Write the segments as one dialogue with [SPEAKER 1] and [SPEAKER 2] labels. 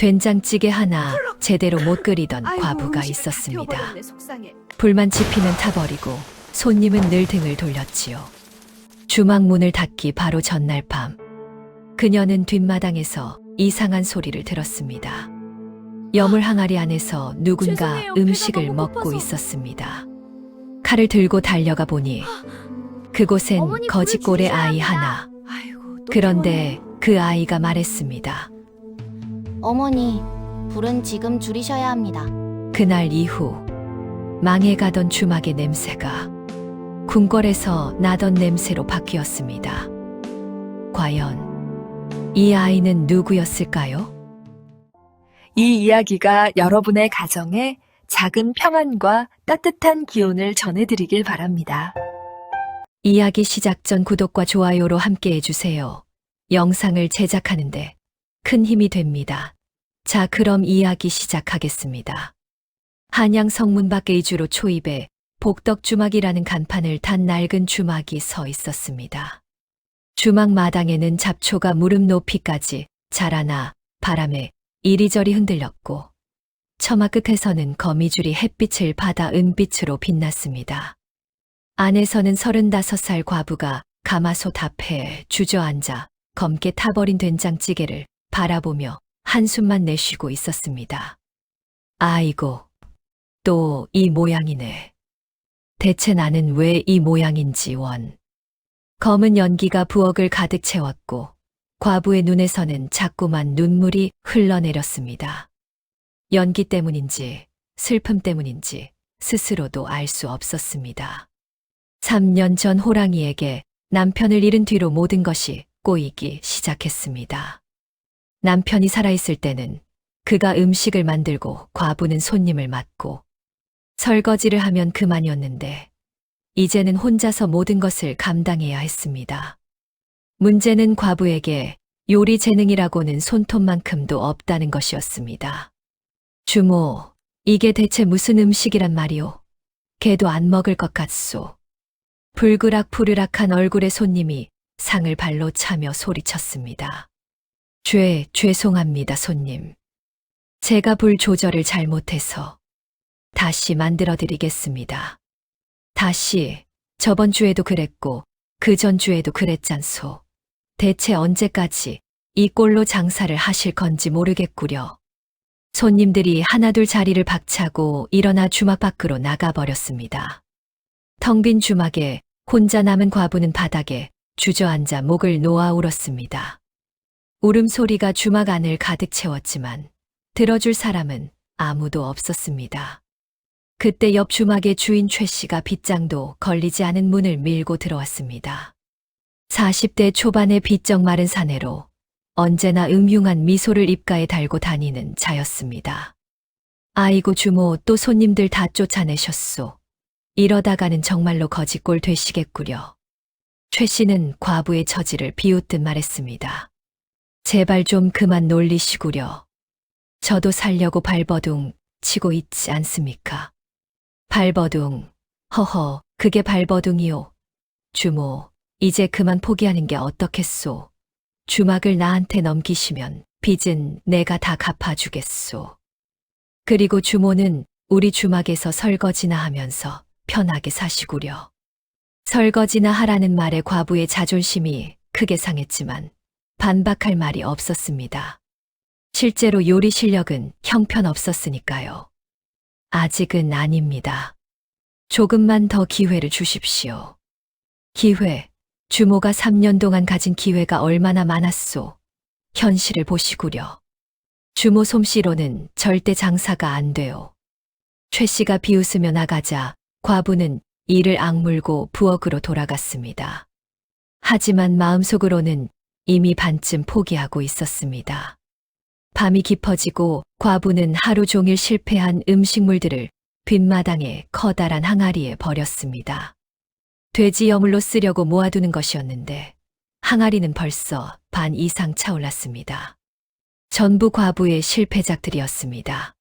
[SPEAKER 1] 된장찌개 하나 제대로 못 끓이던
[SPEAKER 2] 아이고,
[SPEAKER 1] 과부가
[SPEAKER 2] 음식을 다
[SPEAKER 1] 있었습니다.
[SPEAKER 2] 태워버렸네, 속상해.
[SPEAKER 1] 불만 지피면 타버리고 손님은 늘 등을 돌렸지요. 주막 문을 닫기 바로 전날 밤, 그녀는 뒷마당에서 이상한 소리를 들었습니다. 여물 항아리 안에서 누군가
[SPEAKER 2] 죄송해요.
[SPEAKER 1] 음식을
[SPEAKER 2] 배가 너무
[SPEAKER 1] 먹고
[SPEAKER 2] 고파서.
[SPEAKER 1] 있었습니다. 칼을 들고 달려가 보니 그곳엔
[SPEAKER 2] 어머니
[SPEAKER 1] 거짓골의
[SPEAKER 2] 불을
[SPEAKER 1] 아이
[SPEAKER 2] 줄여야
[SPEAKER 1] 하나.
[SPEAKER 2] 합니다. 아이고, 또
[SPEAKER 1] 그런데 그 아이가 말했습니다.
[SPEAKER 3] 어머니, 불은 지금 줄이셔야 합니다.
[SPEAKER 1] 그날 이후 망해가던 주막의 냄새가 궁궐에서 나던 냄새로 바뀌었습니다. 과연 이 아이는 누구였을까요?
[SPEAKER 4] 이 이야기가 여러분의 가정에 작은 평안과 따뜻한 기운을 전해드리길 바랍니다.
[SPEAKER 1] 이야기 시작 전 구독과 좋아요로 함께 해주세요. 영상을 제작하는데 큰 힘이 됩니다. 자, 그럼 이야기 시작하겠습니다. 한양 성문 밖에 이주로 초입에 복덕주막이라는 간판을 단 낡은 주막이 서 있었습니다. 주막 마당에는 잡초가 무릎 높이까지 자라나 바람에 이리저리 흔들렸고 처마 끝에서는 거미줄이 햇빛을 받아 은빛으로 빛났습니다. 안에서는 35살 과부가 가마솥 앞에 주저앉아 검게 타버린 된장찌개를 바라보며 한숨만 내쉬고 있었습니다. 아이고, 또 이 모양이네. 대체 나는 왜 이 모양인지 원. 검은 연기가 부엌을 가득 채웠고 과부의 눈에서는 자꾸만 눈물이 흘러내렸습니다. 연기 때문인지 슬픔 때문인지 스스로도 알 수 없었습니다. 3년 전 호랑이에게 남편을 잃은 뒤로 모든 것이 꼬이기 시작했습니다. 남편이 살아있을 때는 그가 음식을 만들고 과부는 손님을 맡고 설거지를 하면 그만이었는데 이제는 혼자서 모든 것을 감당해야 했습니다. 문제는 과부에게 요리 재능이라고는 손톱만큼도 없다는 것이었습니다. 주모, 이게 대체 무슨 음식이란 말이오? 걔도 안 먹을 것 같소. 불그락푸르락한 얼굴의 손님이 상을 발로 차며 소리쳤습니다. 죄송합니다, 손님. 제가 불 조절을 잘못해서 다시 만들어드리겠습니다. 다시, 저번 주에도 그랬고 그 전 주에도 그랬잖소. 대체 언제까지 이 꼴로 장사를 하실 건지 모르겠구려. 손님들이 하나둘 자리를 박차고 일어나 주막 밖으로 나가버렸습니다. 텅 빈 주막에 혼자 남은 과부는 바닥에 주저앉아 목을 놓아 울었습니다. 울음소리가 주막 안을 가득 채웠지만 들어줄 사람은 아무도 없었습니다. 그때 옆 주막의 주인 최 씨가 빗장도 걸리지 않은 문을 밀고 들어왔습니다. 40대 초반의 비쩍 마른 사내로 언제나 음흉한 미소를 입가에 달고 다니는 자였습니다. 아이고 주모, 또 손님들 다 쫓아내셨소. 이러다가는 정말로 거지꼴 되시겠구려. 최 씨는 과부의 처지를 비웃듯 말했습니다. 제발 좀 그만 놀리시구려. 저도 살려고 발버둥 치고 있지 않습니까? 발버둥, 허허, 그게 발버둥이요. 주모, 이제 그만 포기하는 게 어떻겠소. 주막을 나한테 넘기시면 빚은 내가 다 갚아주겠소. 그리고 주모는 우리 주막에서 설거지나 하면서 편하게 사시구려. 설거지나 하라는 말에 과부의 자존심이 크게 상했지만 반박할 말이 없었습니다. 실제로 요리 실력은 형편없었으니까요. 아직은 아닙니다. 조금만 더 기회를 주십시오. 기회, 주모가 3년 동안 가진 기회가 얼마나 많았소. 현실을 보시구려. 주모 솜씨로는 절대 장사가 안 돼요. 최 씨가 비웃으며 나가자 과부는 이를 악물고 부엌으로 돌아갔습니다. 하지만 마음속으로는 이미 반쯤 포기하고 있었습니다. 밤이 깊어지고 과부는 하루 종일 실패한 음식물들을 뒷마당에 커다란 항아리에 버렸습니다. 돼지 여물로 쓰려고 모아두는 것이었는데 항아리는 벌써 반 이상 차올랐습니다. 전부 과부의 실패작들이었습니다.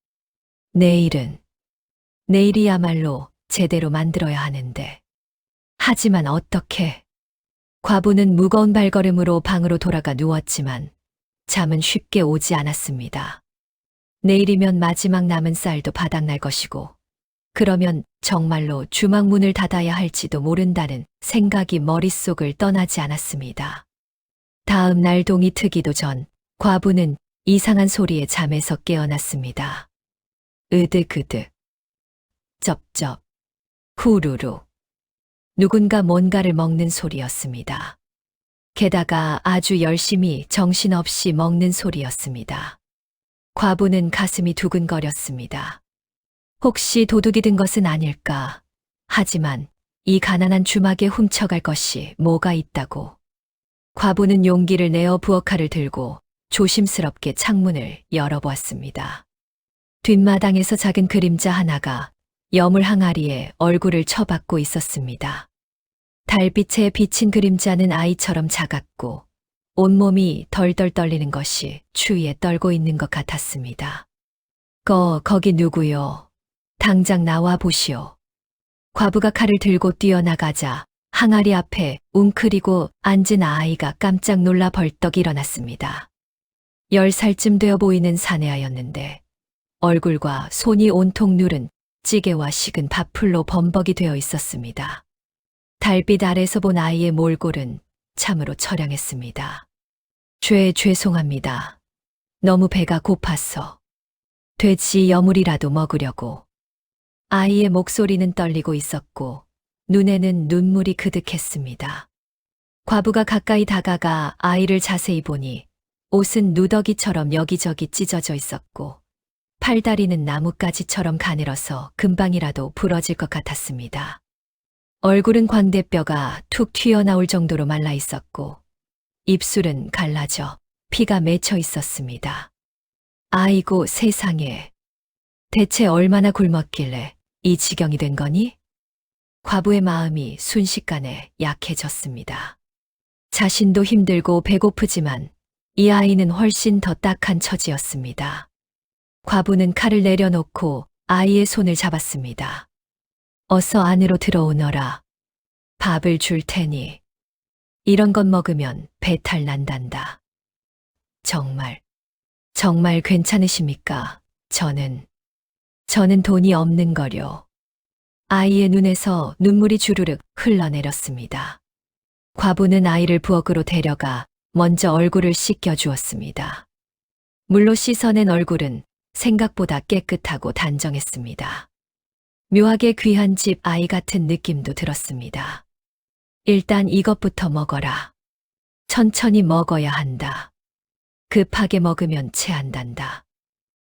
[SPEAKER 1] 내일이야말로 제대로 만들어야 하는데. 하지만 어떻게? 과부는 무거운 발걸음으로 방으로 돌아가 누웠지만 잠은 쉽게 오지 않았습니다. 내일이면 마지막 남은 쌀도 바닥날 것이고, 그러면 정말로 주막 문을 닫아야 할지도 모른다는 생각이 머릿속을 떠나지 않았습니다. 다음 날 동이 트기도 전 과부는 이상한 소리에 잠에서 깨어났습니다. 으득으득, 쩝쩝, 후루루. 누군가 뭔가를 먹는 소리였습니다. 게다가 아주 열심히 정신없이 먹는 소리였습니다. 과부는 가슴이 두근거렸습니다. 혹시 도둑이 든 것은 아닐까? 하지만 이 가난한 주막에 훔쳐갈 것이 뭐가 있다고. 과부는 용기를 내어 부엌칼을 들고 조심스럽게 창문을 열어보았습니다. 뒷마당에서 작은 그림자 하나가 여물 항아리에 얼굴을 쳐박고 있었습니다. 달빛에 비친 그림자는 아이처럼 작았고 온몸이 덜덜 떨리는 것이 추위에 떨고 있는 것 같았습니다. 거기 누구요? 당장 나와 보시오. 과부가 칼을 들고 뛰어나가자 항아리 앞에 웅크리고 앉은 아이가 깜짝 놀라 벌떡 일어났습니다. 10살쯤 되어 보이는 사내아였는데 얼굴과 손이 온통 누른 찌개와 식은 밥풀로 범벅이 되어 있었습니다. 달빛 아래서 본 아이의 몰골은 참으로 처량했습니다. 죄송합니다. 너무 배가 고파서. 돼지 여물이라도 먹으려고. 아이의 목소리는 떨리고 있었고 눈에는 눈물이 그득했습니다. 과부가 가까이 다가가 아이를 자세히 보니 옷은 누더기처럼 여기저기 찢어져 있었고 팔다리는 나뭇가지처럼 가늘어서 금방이라도 부러질 것 같았습니다. 얼굴은 광대뼈가 툭 튀어나올 정도로 말라 있었고 입술은 갈라져 피가 맺혀 있었습니다. 아이고 세상에. 대체 얼마나 굶었길래 이 지경이 된 거니? 과부의 마음이 순식간에 약해졌습니다. 자신도 힘들고 배고프지만 이 아이는 훨씬 더 딱한 처지였습니다. 과부는 칼을 내려놓고 아이의 손을 잡았습니다. 어서 안으로 들어오너라. 밥을 줄 테니. 이런 것 먹으면 배탈 난단다. 정말 괜찮으십니까? 저는 돈이 없는 거요. 아이의 눈에서 눈물이 주르륵 흘러내렸습니다. 과부는 아이를 부엌으로 데려가 먼저 얼굴을 씻겨 주었습니다. 물로 씻어낸 얼굴은 생각보다 깨끗하고 단정했습니다. 묘하게 귀한 집 아이 같은 느낌도 들었습니다. 일단 이것부터 먹어라. 천천히 먹어야 한다. 급하게 먹으면 체한단다.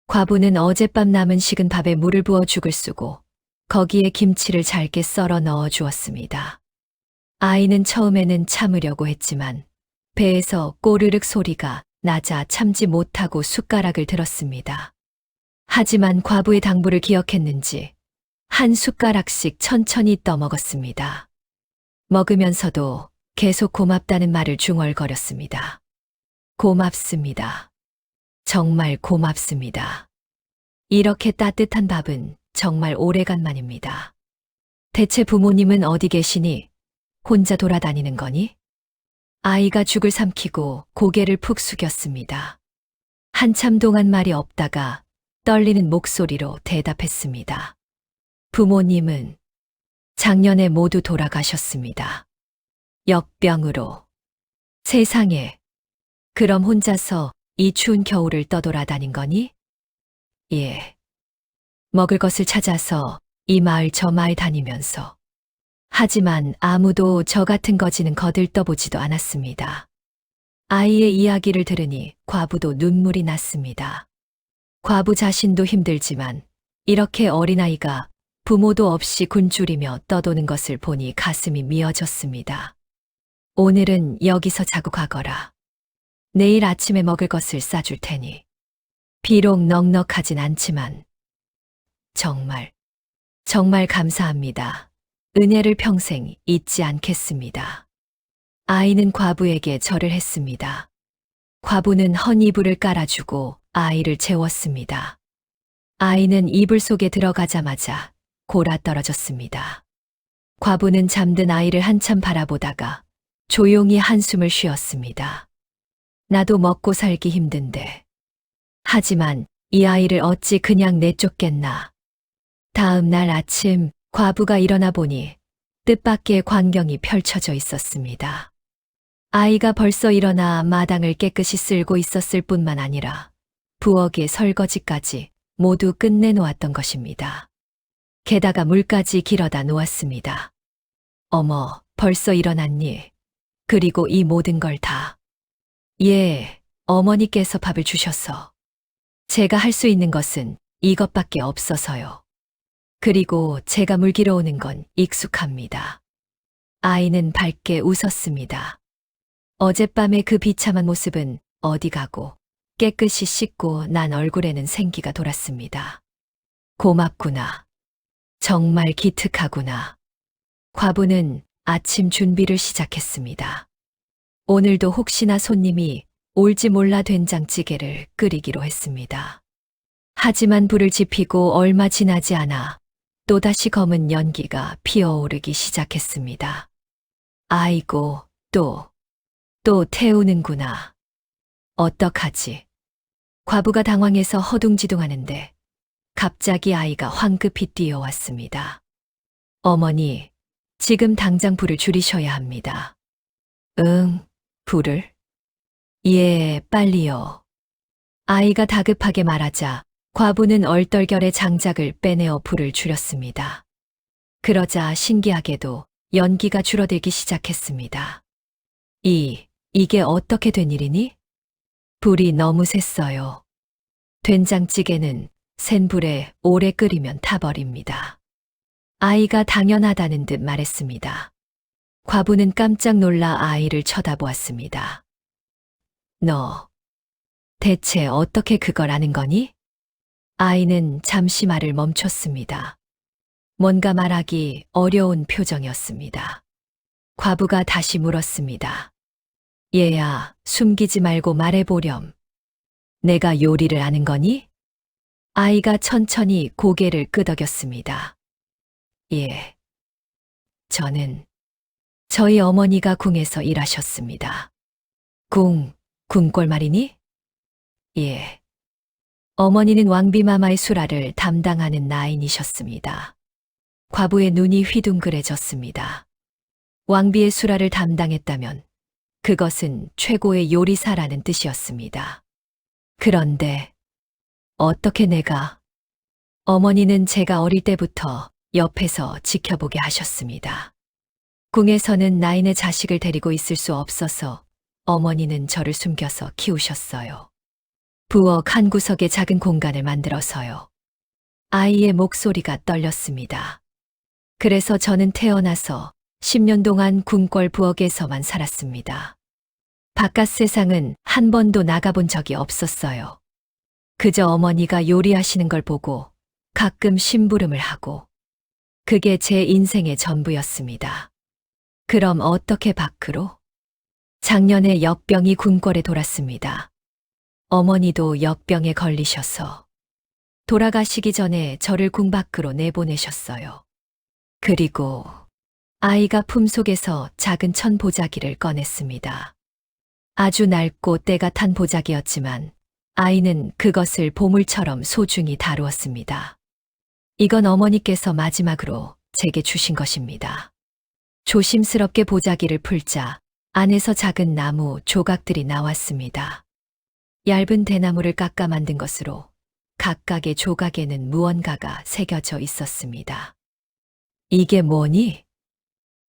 [SPEAKER 1] 과부는 어젯밤 남은 식은 밥에 물을 부어 죽을 쓰고 거기에 김치를 잘게 썰어 넣어 주었습니다. 아이는 처음에는 참으려고 했지만 배에서 꼬르륵 소리가 나자 참지 못하고 숟가락을 들었습니다. 하지만 과부의 당부를 기억했는지 한 숟가락씩 천천히 떠먹었습니다. 먹으면서도 계속 고맙다는 말을 중얼거렸습니다. 고맙습니다. 정말 고맙습니다. 이렇게 따뜻한 밥은 정말 오래간만입니다. 대체 부모님은 어디 계시니? 혼자 돌아다니는 거니? 아이가 죽을 삼키고 고개를 푹 숙였습니다. 한참 동안 말이 없다가 떨리는 목소리로 대답했습니다. 부모님은 작년에 모두 돌아가셨습니다. 역병으로. 세상에. 그럼 혼자서 이 추운 겨울을 떠돌아다닌 거니? 예. 먹을 것을 찾아서 이 마을 저 마을 다니면서. 하지만 아무도 저 같은 거지는 거들떠보지도 않았습니다. 아이의 이야기를 들으니 과부도 눈물이 났습니다. 과부 자신도 힘들지만 이렇게 어린아이가 부모도 없이 굶주리며 떠도는 것을 보니 가슴이 미어졌습니다. 오늘은 여기서 자고 가거라. 내일 아침에 먹을 것을 싸줄 테니. 비록 넉넉하진 않지만 정말 감사합니다. 은혜를 평생 잊지 않겠습니다. 아이는 과부에게 절을 했습니다. 과부는 헌 이불을 깔아주고 아이를 재웠습니다. 아이는 이불 속에 들어가자마자 골아 떨어졌습니다. 과부는 잠든 아이를 한참 바라보다가 조용히 한숨을 쉬었습니다. 나도 먹고 살기 힘든데. 하지만 이 아이를 어찌 그냥 내쫓겠나. 다음 날 아침 과부가 일어나 보니 뜻밖의 광경이 펼쳐져 있었습니다. 아이가 벌써 일어나 마당을 깨끗이 쓸고 있었을 뿐만 아니라 부엌의 설거지까지 모두 끝내놓았던 것입니다. 게다가 물까지 길어다 놓았습니다. 어머, 벌써 일어났니? 그리고 이 모든 걸 다. 예, 어머니께서 밥을 주셔서. 제가 할 수 있는 것은 이것밖에 없어서요. 그리고 제가 물 길어오는 건 익숙합니다. 아이는 밝게 웃었습니다. 어젯밤의 그 비참한 모습은 어디 가고 깨끗이 씻고 난 얼굴에는 생기가 돌았습니다. 고맙구나. 정말 기특하구나. 과부는 아침 준비를 시작했습니다. 오늘도 혹시나 손님이 올지 몰라 된장찌개를 끓이기로 했습니다. 하지만 불을 지피고 얼마 지나지 않아 또다시 검은 연기가 피어오르기 시작했습니다. 아이고, 또 태우는구나. 어떡하지? 과부가 당황해서 허둥지둥하는데 갑자기 아이가 황급히 뛰어왔습니다. 어머니, 지금 당장 불을 줄이셔야 합니다. 응, 불을? 예, 빨리요. 아이가 다급하게 말하자 과부는 얼떨결에 장작을 빼내어 불을 줄였습니다. 그러자 신기하게도 연기가 줄어들기 시작했습니다. 이게 어떻게 된 일이니? 불이 너무 셌어요. 된장찌개는 센 불에 오래 끓이면 타버립니다. 아이가 당연하다는 듯 말했습니다. 과부는 깜짝 놀라 아이를 쳐다보았습니다. 너, 대체 어떻게 그걸 아는 거니? 아이는 잠시 말을 멈췄습니다. 뭔가 말하기 어려운 표정이었습니다. 과부가 다시 물었습니다. 얘야, 숨기지 말고 말해보렴. 내가 요리를 아는 거니? 아이가 천천히 고개를 끄덕였습니다. 예. 저희 어머니가 궁에서 일하셨습니다. 궁궐 말이니? 예. 어머니는 왕비마마의 수라를 담당하는 나인이셨습니다. 과부의 눈이 휘둥그레졌습니다. 왕비의 수라를 담당했다면 그것은 최고의 요리사라는 뜻이었습니다. 그런데 어떻게 내가? 어머니는 제가 어릴 때부터 옆에서 지켜보게 하셨습니다. 궁에서는 나인의 자식을 데리고 있을 수 없어서 어머니는 저를 숨겨서 키우셨어요. 부엌 한 구석에 작은 공간을 만들어서요. 아이의 목소리가 떨렸습니다. 그래서 저는 태어나서 10년 동안 궁궐 부엌에서만 살았습니다. 바깥 세상은 한 번도 나가본 적이 없었어요. 그저 어머니가 요리하시는 걸 보고 가끔 심부름을 하고 그게 제 인생의 전부였습니다. 그럼 어떻게 밖으로? 작년에 역병이 궁궐에 돌았습니다. 어머니도 역병에 걸리셔서 돌아가시기 전에 저를 궁 밖으로 내보내셨어요. 그리고 아이가 품속에서 작은 천 보자기를 꺼냈습니다. 아주 낡고 때가 탄 보자기였지만 아이는 그것을 보물처럼 소중히 다루었습니다. 이건 어머니께서 마지막으로 제게 주신 것입니다. 조심스럽게 보자기를 풀자 안에서 작은 나무 조각들이 나왔습니다. 얇은 대나무를 깎아 만든 것으로 각각의 조각에는 무언가가 새겨져 있었습니다. 이게 뭐니?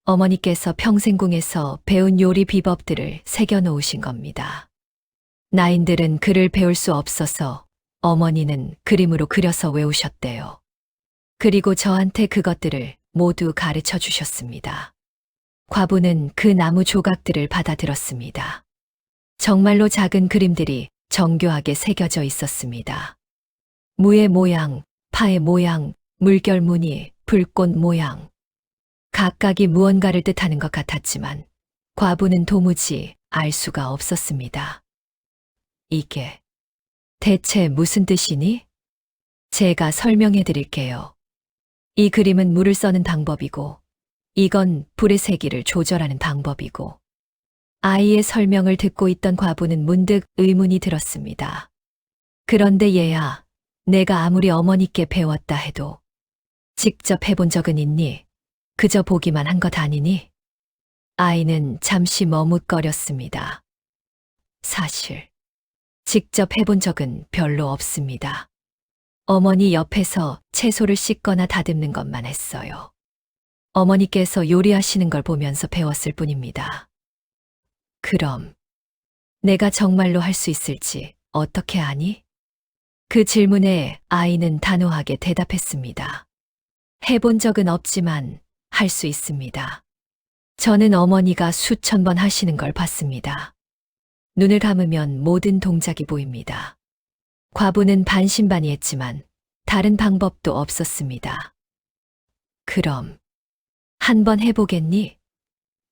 [SPEAKER 1] 어머니께서 평생궁에서 배운 요리 비법들을 새겨 놓으신 겁니다. 나인들은 글을 배울 수 없어서 어머니는 그림으로 그려서 외우셨대요. 그리고 저한테 그것들을 모두 가르쳐 주셨습니다. 과부는 그 나무 조각들을 받아들었습니다. 정말로 작은 그림들이 정교하게 새겨져 있었습니다. 무의 모양, 파의 모양, 물결 무늬, 불꽃 모양. 각각이 무언가를 뜻하는 것 같았지만 과부는 도무지 알 수가 없었습니다. 이게 대체 무슨 뜻이니? 제가 설명해 드릴게요. 이 그림은 물을 써는 방법이고 이건 불의 세기를 조절하는 방법이고 아이의 설명을 듣고 있던 과부는 문득 의문이 들었습니다. 그런데 얘야, 내가 아무리 어머니께 배웠다 해도 직접 해본 적은 있니? 그저 보기만 한 것 아니니? 아이는 잠시 머뭇거렸습니다. 사실 직접 해본 적은 별로 없습니다. 어머니 옆에서 채소를 씻거나 다듬는 것만 했어요. 어머니께서 요리하시는 걸 보면서 배웠을 뿐입니다. 그럼 내가 정말로 할 수 있을지 어떻게 아니? 그 질문에 아이는 단호하게 대답했습니다. 해본 적은 없지만 할 수 있습니다. 저는 어머니가 수천 번 하시는 걸 봤습니다. 눈을 감으면 모든 동작이 보입니다. 과부는 반신반의했지만 다른 방법도 없었습니다. 그럼 한번 해보겠니?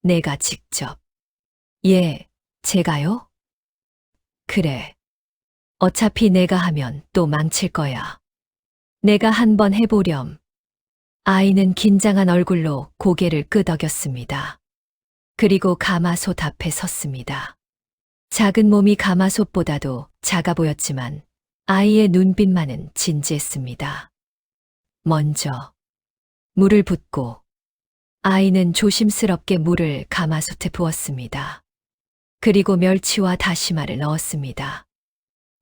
[SPEAKER 1] 내가 직접. 예, 제가요? 그래. 어차피 내가 하면 또 망칠 거야. 내가 한번 해보렴. 아이는 긴장한 얼굴로 고개를 끄덕였습니다. 그리고 가마솥 앞에 섰습니다. 작은 몸이 가마솥보다도 작아 보였지만 아이의 눈빛만은 진지했습니다. 먼저 물을 붓고 아이는 조심스럽게 물을 가마솥에 부었습니다. 그리고 멸치와 다시마를 넣었습니다.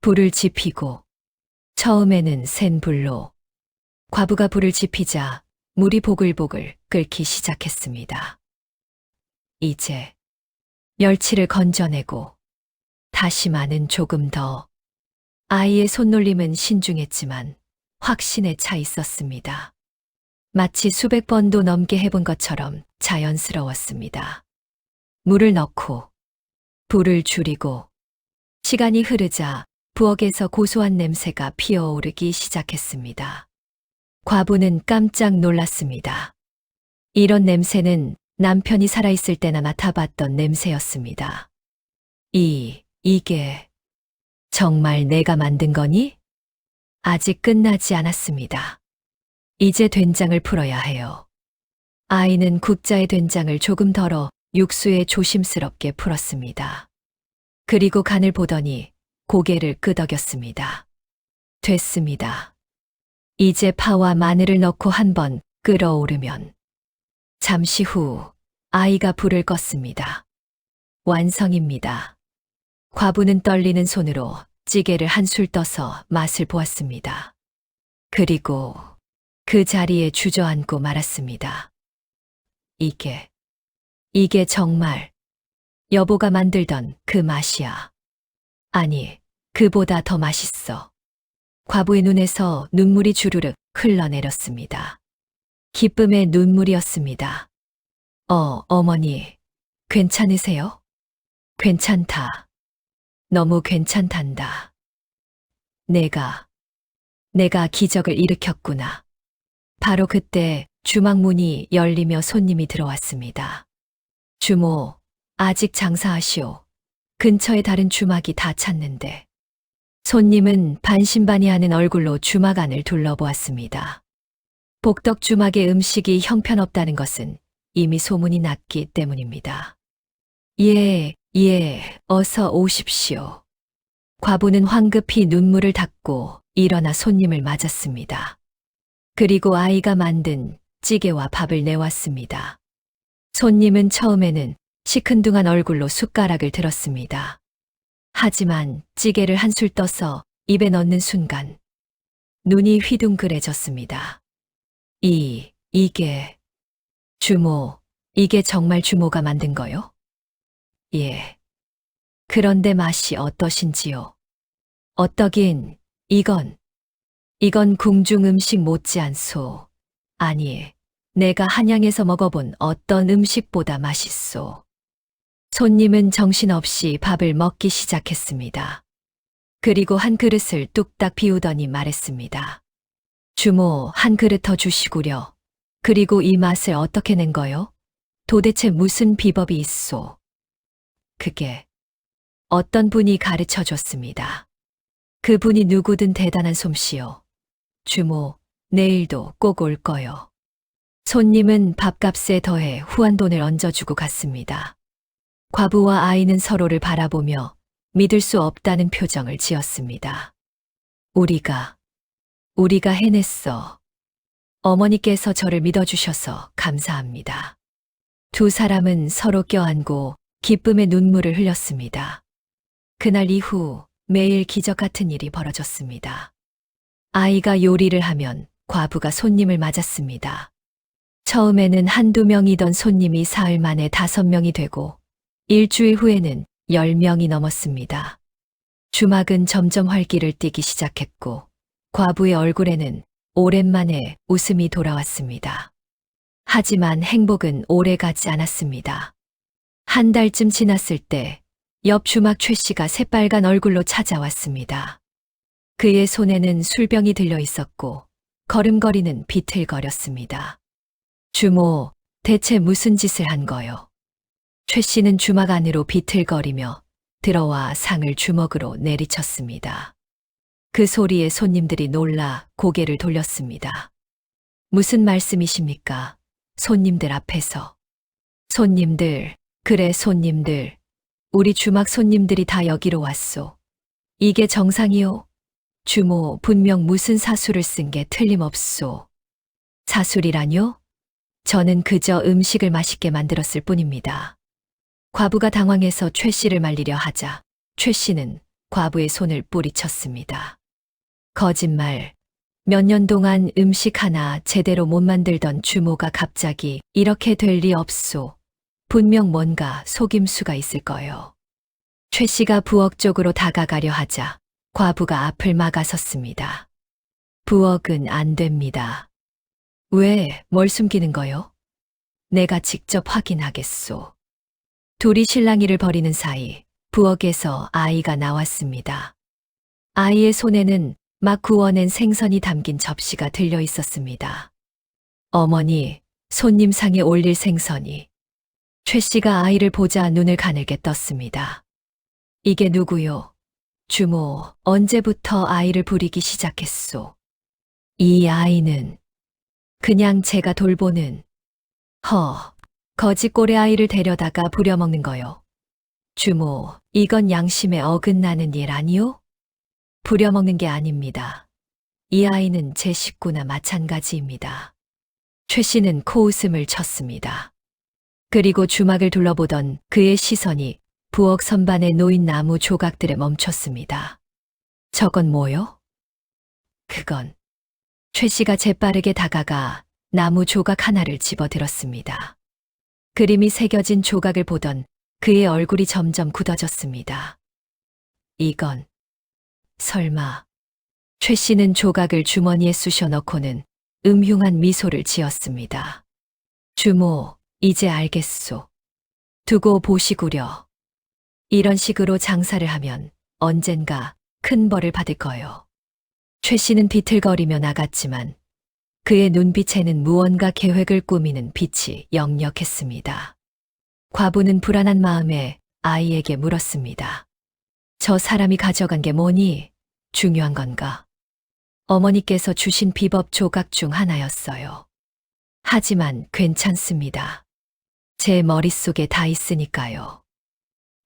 [SPEAKER 1] 불을 지피고 처음에는 센 불로 과부가 불을 지피자 물이 보글보글 끓기 시작했습니다. 이제 멸치를 건져내고 다시마는 조금 더. 아이의 손놀림은 신중했지만 확신에 차 있었습니다. 마치 수백 번도 넘게 해본 것처럼 자연스러웠습니다. 물을 넣고 불을 줄이고 시간이 흐르자 부엌에서 고소한 냄새가 피어오르기 시작했습니다. 과부는 깜짝 놀랐습니다. 이런 냄새는 남편이 살아있을 때나 맡아봤던 냄새였습니다. 이게 정말 내가 만든 거니? 아직 끝나지 않았습니다. 이제 된장을 풀어야 해요. 아이는 국자의 된장을 조금 덜어 육수에 조심스럽게 풀었습니다. 그리고 간을 보더니 고개를 끄덕였습니다. 됐습니다. 이제 파와 마늘을 넣고 한번 끓어오르면. 잠시 후 아이가 불을 껐습니다. 완성입니다. 과부는 떨리는 손으로 찌개를 한술 떠서 맛을 보았습니다. 그리고 그 자리에 주저앉고 말았습니다. 이게 정말 여보가 만들던 그 맛이야. 아니, 그보다 더 맛있어. 과부의 눈에서 눈물이 주르륵 흘러내렸습니다. 기쁨의 눈물이었습니다. 어머니, 괜찮으세요? 괜찮다. 너무 괜찮단다. 내가 기적을 일으켰구나. 바로 그때 주막 문이 열리며 손님이 들어왔습니다. 주모, 아직 장사하시오. 근처에 다른 주막이 다 찼는데. 손님은 반신반의하는 얼굴로 주막 안을 둘러보았습니다. 복덕 주막의 음식이 형편없다는 것은 이미 소문이 났기 때문입니다. 예, 어서 오십시오. 과부는 황급히 눈물을 닦고 일어나 손님을 맞았습니다. 그리고 아이가 만든 찌개와 밥을 내왔습니다. 손님은 처음에는 시큰둥한 얼굴로 숟가락을 들었습니다. 하지만 찌개를 한술 떠서 입에 넣는 순간 눈이 휘둥그레졌습니다. 이게 주모, 이게 정말 주모가 만든 거요? 예. 그런데 맛이 어떠신지요? 어떠긴, 이건 궁중 음식 못지않소. 아니, 내가 한양에서 먹어본 어떤 음식보다 맛있소. 손님은 정신없이 밥을 먹기 시작했습니다. 그리고 한 그릇을 뚝딱 비우더니 말했습니다. 주모, 한 그릇 더 주시구려. 그리고 이 맛을 어떻게 낸 거요? 도대체 무슨 비법이 있소? 그게 어떤 분이 가르쳐 줬습니다. 그분이 누구든 대단한 솜씨요. 주모, 내일도 꼭 올 거요. 손님은 밥값에 더해 후한돈을 얹어주고 갔습니다. 과부와 아이는 서로를 바라보며 믿을 수 없다는 표정을 지었습니다. 우리가 우리가 해냈어. 어머니께서 저를 믿어주셔서 감사합니다. 두 사람은 서로 껴안고 기쁨의 눈물을 흘렸습니다. 그날 이후 매일 기적 같은 일이 벌어졌습니다. 아이가 요리를 하면 과부가 손님을 맞았습니다. 처음에는 한두 명이던 손님이 사흘 만에 5명이 되고 일주일 후에는 10명이 넘었습니다. 주막은 점점 활기를 띠기 시작했고 과부의 얼굴에는 오랜만에 웃음이 돌아왔습니다. 하지만 행복은 오래가지 않았습니다. 한 달쯤 지났을 때 옆 주막 최 씨가 새빨간 얼굴로 찾아왔습니다. 그의 손에는 술병이 들려 있었고 걸음걸이는 비틀거렸습니다. 주모, 대체 무슨 짓을 한 거요? 최 씨는 주막 안으로 비틀거리며 들어와 상을 주먹으로 내리쳤습니다. 그 소리에 손님들이 놀라 고개를 돌렸습니다. 무슨 말씀이십니까? 손님들 앞에서. 손님들, 그래 손님들. 우리 주막 손님들이 다 여기로 왔소. 이게 정상이요? 주모, 분명 무슨 사술을 쓴 게 틀림없소. 사술이라뇨? 저는 그저 음식을 맛있게 만들었을 뿐입니다. 과부가 당황해서 최 씨를 말리려 하자 최 씨는 과부의 손을 뿌리쳤습니다. 거짓말. 몇 년 동안 음식 하나 제대로 못 만들던 주모가 갑자기 이렇게 될 리 없소. 분명 뭔가 속임수가 있을 거요. 최 씨가 부엌 쪽으로 다가가려 하자 과부가 앞을 막아섰습니다. 부엌은 안 됩니다. 왜, 뭘 숨기는 거요? 내가 직접 확인하겠소. 둘이 실랑이를 벌이는 사이 부엌에서 아이가 나왔습니다. 아이의 손에는 막 구워낸 생선이 담긴 접시가 들려 있었습니다. 어머니, 손님 상에 올릴 생선이. 최 씨가 아이를 보자 눈을 가늘게 떴습니다. 이게 누구요? 주모, 언제부터 아이를 부리기 시작했소? 이 아이는 그냥 제가 돌보는 거지 꼴의 아이를 데려다가 부려먹는 거요. 주모, 이건 양심에 어긋나는 일 아니요? 부려먹는 게 아닙니다. 이 아이는 제 식구나 마찬가지입니다. 최 씨는 코웃음을 쳤습니다. 그리고 주막을 둘러보던 그의 시선이 부엌 선반에 놓인 나무 조각들에 멈췄습니다. 저건 뭐요? 그건 최 씨가 재빠르게 다가가 나무 조각 하나를 집어들었습니다. 그림이 새겨진 조각을 보던 그의 얼굴이 점점 굳어졌습니다. 이건 설마. 최 씨는 조각을 주머니에 쑤셔 넣고는 음흉한 미소를 지었습니다. 주모, 이제 알겠소. 두고 보시구려. 이런 식으로 장사를 하면 언젠가 큰 벌을 받을 거요. 최 씨는 비틀거리며 나갔지만 그의 눈빛에는 무언가 계획을 꾸미는 빛이 역력했습니다. 과부는 불안한 마음에 아이에게 물었습니다. 저 사람이 가져간 게 뭐니? 중요한 건가? 어머니께서 주신 비법 조각 중 하나였어요. 하지만 괜찮습니다. 제 머릿속에 다 있으니까요.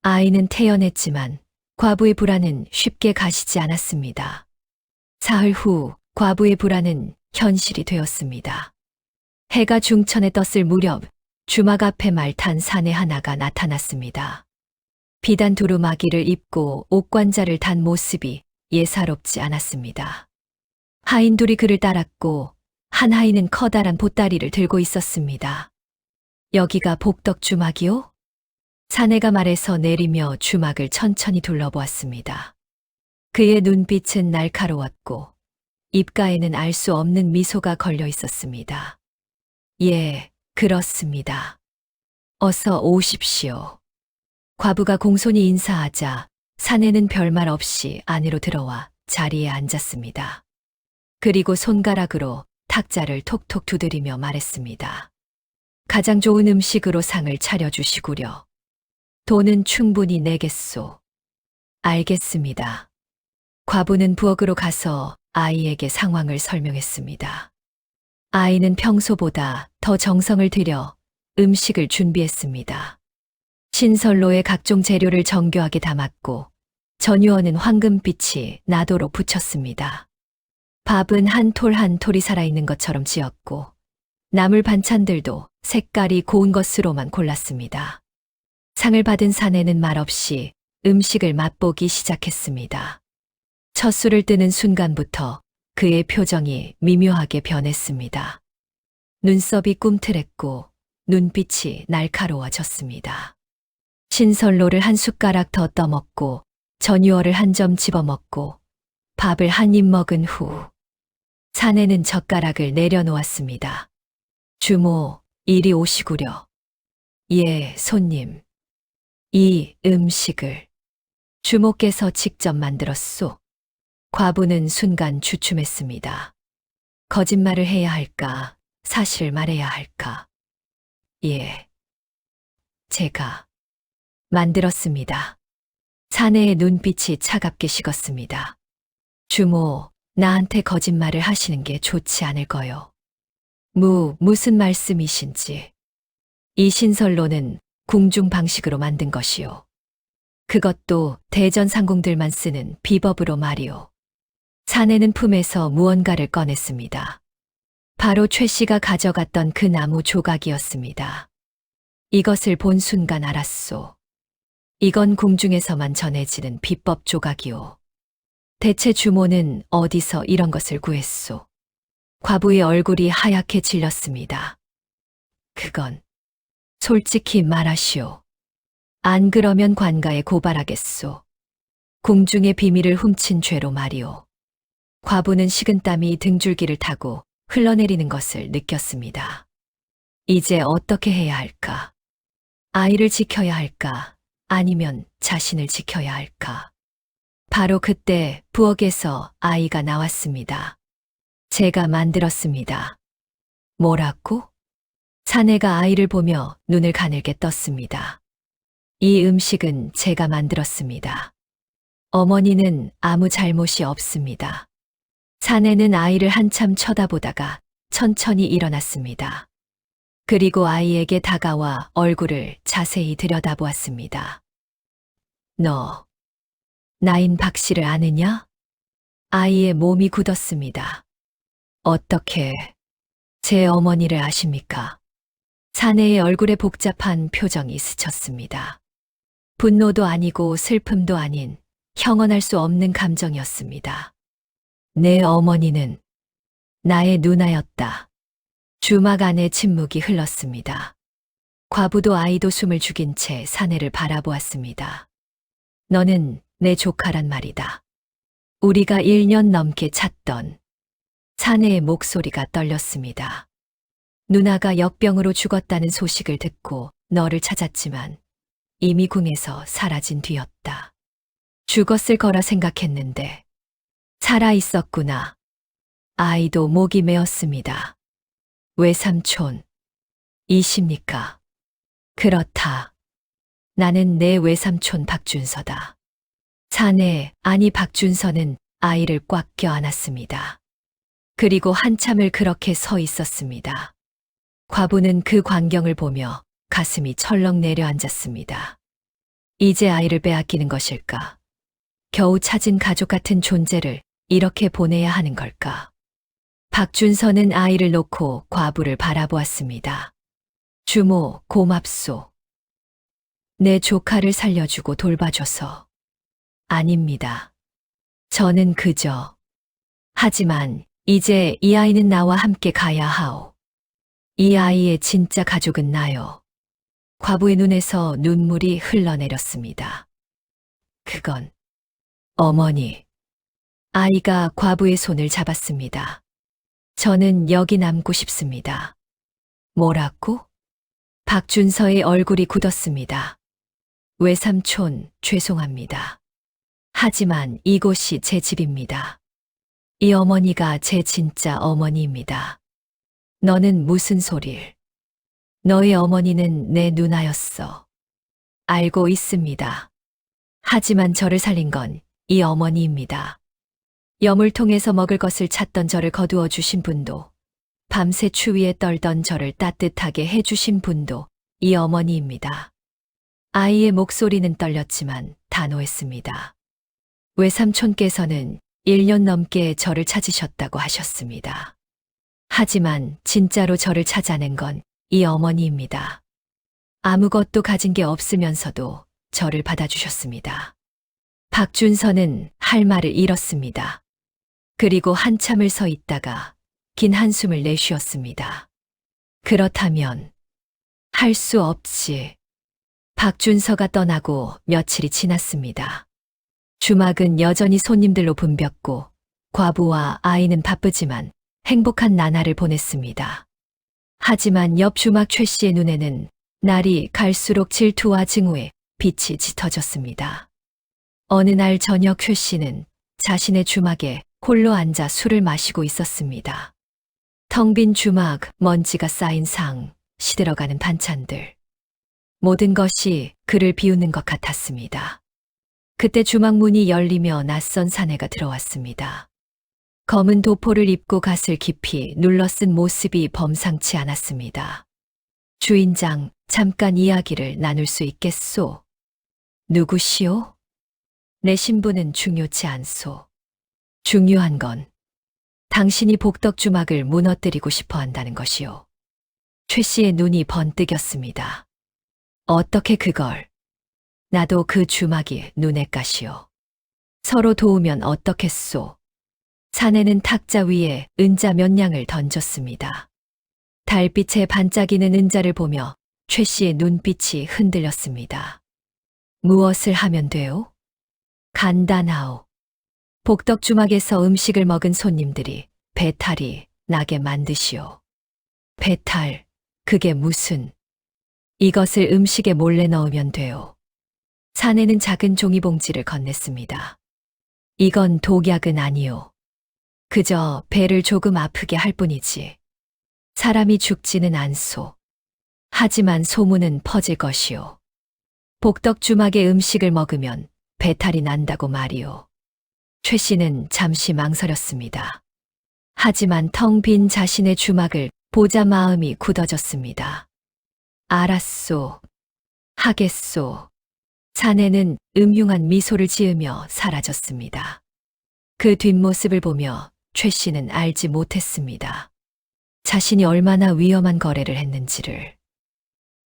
[SPEAKER 1] 아이는 태어났지만 과부의 불안은 쉽게 가시지 않았습니다. 사흘 후 과부의 불안은 현실이 되었습니다. 해가 중천에 떴을 무렵 주막 앞에 말 탄 사내 하나가 나타났습니다. 비단 두루마기를 입고 옥관자를 단 모습이 예사롭지 않았습니다. 하인 둘이 그를 따랐고 한 하인은 커다란 보따리를 들고 있었습니다. 여기가 복덕 주막이요? 사내가 말해서 내리며 주막을 천천히 둘러보았습니다. 그의 눈빛은 날카로웠고 입가에는 알 수 없는 미소가 걸려 있었습니다. 예, 그렇습니다. 어서 오십시오. 과부가 공손히 인사하자 사내는 별말 없이 안으로 들어와 자리에 앉았습니다. 그리고 손가락으로 탁자를 톡톡 두드리며 말했습니다. 가장 좋은 음식으로 상을 차려주시구려. 돈은 충분히 내겠소. 알겠습니다. 과부는 부엌으로 가서 아이에게 상황을 설명했습니다. 아이는 평소보다 더 정성을 들여 음식을 준비했습니다. 신선로에 각종 재료를 정교하게 담았고 전유어는 황금빛이 나도록 붙였습니다. 밥은 한 톨 한 톨이 살아있는 것처럼 지었고 나물 반찬들도 색깔이 고운 것으로만 골랐습니다. 상을 받은 사내는 말없이 음식을 맛보기 시작했습니다. 첫 술을 뜨는 순간부터 그의 표정이 미묘하게 변했습니다. 눈썹이 꿈틀했고 눈빛이 날카로워졌습니다. 신설로를 한 숟가락 더 떠먹고 전유어를 한 점 집어먹고 밥을 한 입 먹은 후 사내는 젓가락을 내려놓았습니다. 주모, 이리 오시구려. 예, 손님. 이 음식을 주모께서 직접 만들었소. 과부는 순간 주춤했습니다. 거짓말을 해야 할까, 사실을 말해야 할까. 예, 제가 만들었습니다. 사내의 눈빛이 차갑게 식었습니다. 주모, 나한테 거짓말을 하시는 게 좋지 않을 거요. 무슨 말씀이신지. 이 신설로는 궁중 방식으로 만든 것이요. 그것도 대전 상공들만 쓰는 비법으로 말이오. 사내는 품에서 무언가를 꺼냈습니다. 바로 최 씨가 가져갔던 그 나무 조각이었습니다. 이것을 본 순간 알았소. 이건 궁중에서만 전해지는 비법 조각이오. 대체 주모는 어디서 이런 것을 구했소? 과부의 얼굴이 하얗게 질렸습니다. 그건 솔직히 말하시오. 안 그러면 관가에 고발하겠소. 궁중의 비밀을 훔친 죄로 말이오. 과부는 식은땀이 등줄기를 타고 흘러내리는 것을 느꼈습니다. 이제 어떻게 해야 할까? 아이를 지켜야 할까? 아니면 자신을 지켜야 할까? 바로 그때 부엌에서 아이가 나왔습니다. 제가 만들었습니다. 뭐라고? 사내가 아이를 보며 눈을 가늘게 떴습니다. 이 음식은 제가 만들었습니다. 어머니는 아무 잘못이 없습니다. 사내는 아이를 한참 쳐다보다가 천천히 일어났습니다. 그리고 아이에게 다가와 얼굴을 자세히 들여다보았습니다. 너, 나인 박 씨를 아느냐? 아이의 몸이 굳었습니다. 어떻게 제 어머니를 아십니까? 사내의 얼굴에 복잡한 표정이 스쳤습니다. 분노도 아니고 슬픔도 아닌 형언할 수 없는 감정이었습니다. 내 어머니는 나의 누나였다. 주막 안에 침묵이 흘렀습니다. 과부도 아이도 숨을 죽인 채 사내를 바라보았습니다. 너는 내 조카란 말이다. 우리가 1년 넘게 찾던. 사내의 목소리가 떨렸습니다. 누나가 역병으로 죽었다는 소식을 듣고 너를 찾았지만 이미 궁에서 사라진 뒤였다. 죽었을 거라 생각했는데 살아 있었구나. 아이도 목이 메었습니다. 외삼촌, 이십니까? 그렇다. 나는 내 외삼촌 박준서다. 사내, 아니 박준서는 아이를 꽉 껴안았습니다. 그리고 한참을 그렇게 서 있었습니다. 과부는 그 광경을 보며 가슴이 철렁 내려앉았습니다. 이제 아이를 빼앗기는 것일까? 겨우 찾은 가족 같은 존재를 이렇게 보내야 하는 걸까? 박준서는 아이를 놓고 과부를 바라보았습니다. 주모, 고맙소. 내 조카를 살려주고 돌봐줘서. 아닙니다. 저는 그저. 하지만 이제 이 아이는 나와 함께 가야 하오. 이 아이의 진짜 가족은 나요. 과부의 눈에서 눈물이 흘러내렸습니다. 그건 어머니. 아이가 과부의 손을 잡았습니다. 저는 여기 남고 싶습니다. 뭐라고? 박준서의 얼굴이 굳었습니다. 외삼촌, 죄송합니다. 하지만 이곳이 제 집입니다. 이 어머니가 제 진짜 어머니입니다. 너는 무슨 소릴? 너의 어머니는 내 누나였어. 알고 있습니다. 하지만 저를 살린 건 이 어머니입니다. 여물통에서 먹을 것을 찾던 저를 거두어 주신 분도, 밤새 추위에 떨던 저를 따뜻하게 해주신 분도 이 어머니입니다. 아이의 목소리는 떨렸지만 단호했습니다. 외삼촌께서는 1년 넘게 저를 찾으셨다고 하셨습니다. 하지만 진짜로 저를 찾아낸 건 이 어머니입니다. 아무것도 가진 게 없으면서도 저를 받아주셨습니다. 박준서는 할 말을 잃었습니다. 그리고 한참을 서 있다가 긴 한숨을 내쉬었습니다. 그렇다면 할 수 없지. 박준서가 떠나고 며칠이 지났습니다. 주막은 여전히 손님들로 붐볐고 과부와 아이는 바쁘지만 행복한 나날을 보냈습니다. 하지만 옆 주막 최 씨의 눈에는 날이 갈수록 질투와 증오에 빛이 짙어졌습니다. 어느 날 저녁 최 씨는 자신의 주막에 홀로 앉아 술을 마시고 있었습니다. 텅 빈 주막, 먼지가 쌓인 상, 시들어가는 반찬들. 모든 것이 그를 비웃는 것 같았습니다. 그때 주막 문이 열리며 낯선 사내가 들어왔습니다. 검은 도포를 입고 갓을 깊이 눌러쓴 모습이 범상치 않았습니다. 주인장, 잠깐 이야기를 나눌 수 있겠소? 누구시오? 내 신분은 중요치 않소. 중요한 건 당신이 복덕 주막을 무너뜨리고 싶어 한다는 것이오. 최 씨의 눈이 번뜩였습니다. 어떻게 그걸? 나도 그 주막이 눈에 까시오. 서로 도우면 어떻겠소? 사내는 탁자 위에 은자 몇 냥을 던졌습니다. 달빛에 반짝이는 은자를 보며 최 씨의 눈빛이 흔들렸습니다. 무엇을 하면 돼요? 간단하오. 복덕 주막에서 음식을 먹은 손님들이 배탈이 나게 만드시오. 배탈, 그게 무슨? 이것을 음식에 몰래 넣으면 돼요. 사내는 작은 종이봉지를 건넸습니다. 이건 독약은 아니오. 그저 배를 조금 아프게 할 뿐이지. 사람이 죽지는 않소. 하지만 소문은 퍼질 것이오. 복덕 주막의 음식을 먹으면 배탈이 난다고 말이오. 최 씨는 잠시 망설였습니다. 하지만 텅 빈 자신의 주막을 보자 마음이 굳어졌습니다. 알았소. 하겠소. 사내는 음흉한 미소를 지으며 사라졌습니다. 그 뒷모습을 보며 최 씨는 알지 못했습니다. 자신이 얼마나 위험한 거래를 했는지를.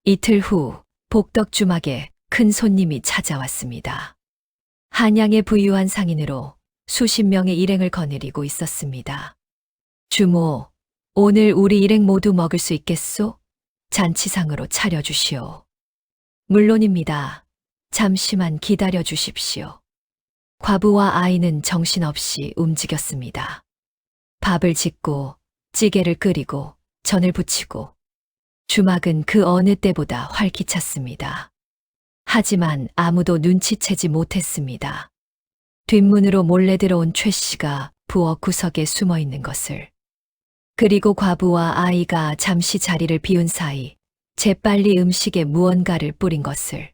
[SPEAKER 1] 이틀 후 복덕 주막에 큰 손님이 찾아왔습니다. 한양의 부유한 상인으로 수십 명의 일행을 거느리고 있었습니다. 주모, 오늘 우리 일행 모두 먹을 수 있겠소? 잔치상으로 차려주시오. 물론입니다. 잠시만 기다려 주십시오. 과부와 아이는 정신없이 움직였습니다. 밥을 짓고 찌개를 끓이고 전을 부치고 주막은 그 어느 때보다 활기찼습니다. 하지만 아무도 눈치채지 못했습니다. 뒷문으로 몰래 들어온 최 씨가 부엌 구석에 숨어 있는 것을. 그리고 과부와 아이가 잠시 자리를 비운 사이 재빨리 음식에 무언가를 뿌린 것을.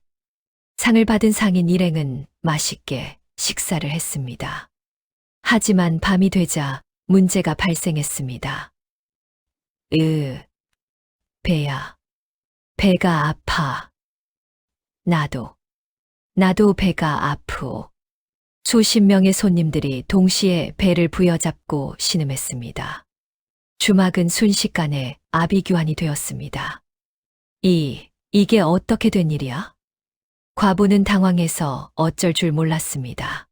[SPEAKER 1] 상을 받은 상인 일행은 맛있게 식사를 했습니다. 하지만 밤이 되자 문제가 발생했습니다. 배야. 배가 아파. 나도 배가 아프오. 수십 명의 손님들이 동시에 배를 부여잡고 신음했습니다. 주막은 순식간에 아비규환이 되었습니다. 이게 어떻게 된 일이야? 과부는 당황해서 어쩔 줄 몰랐습니다.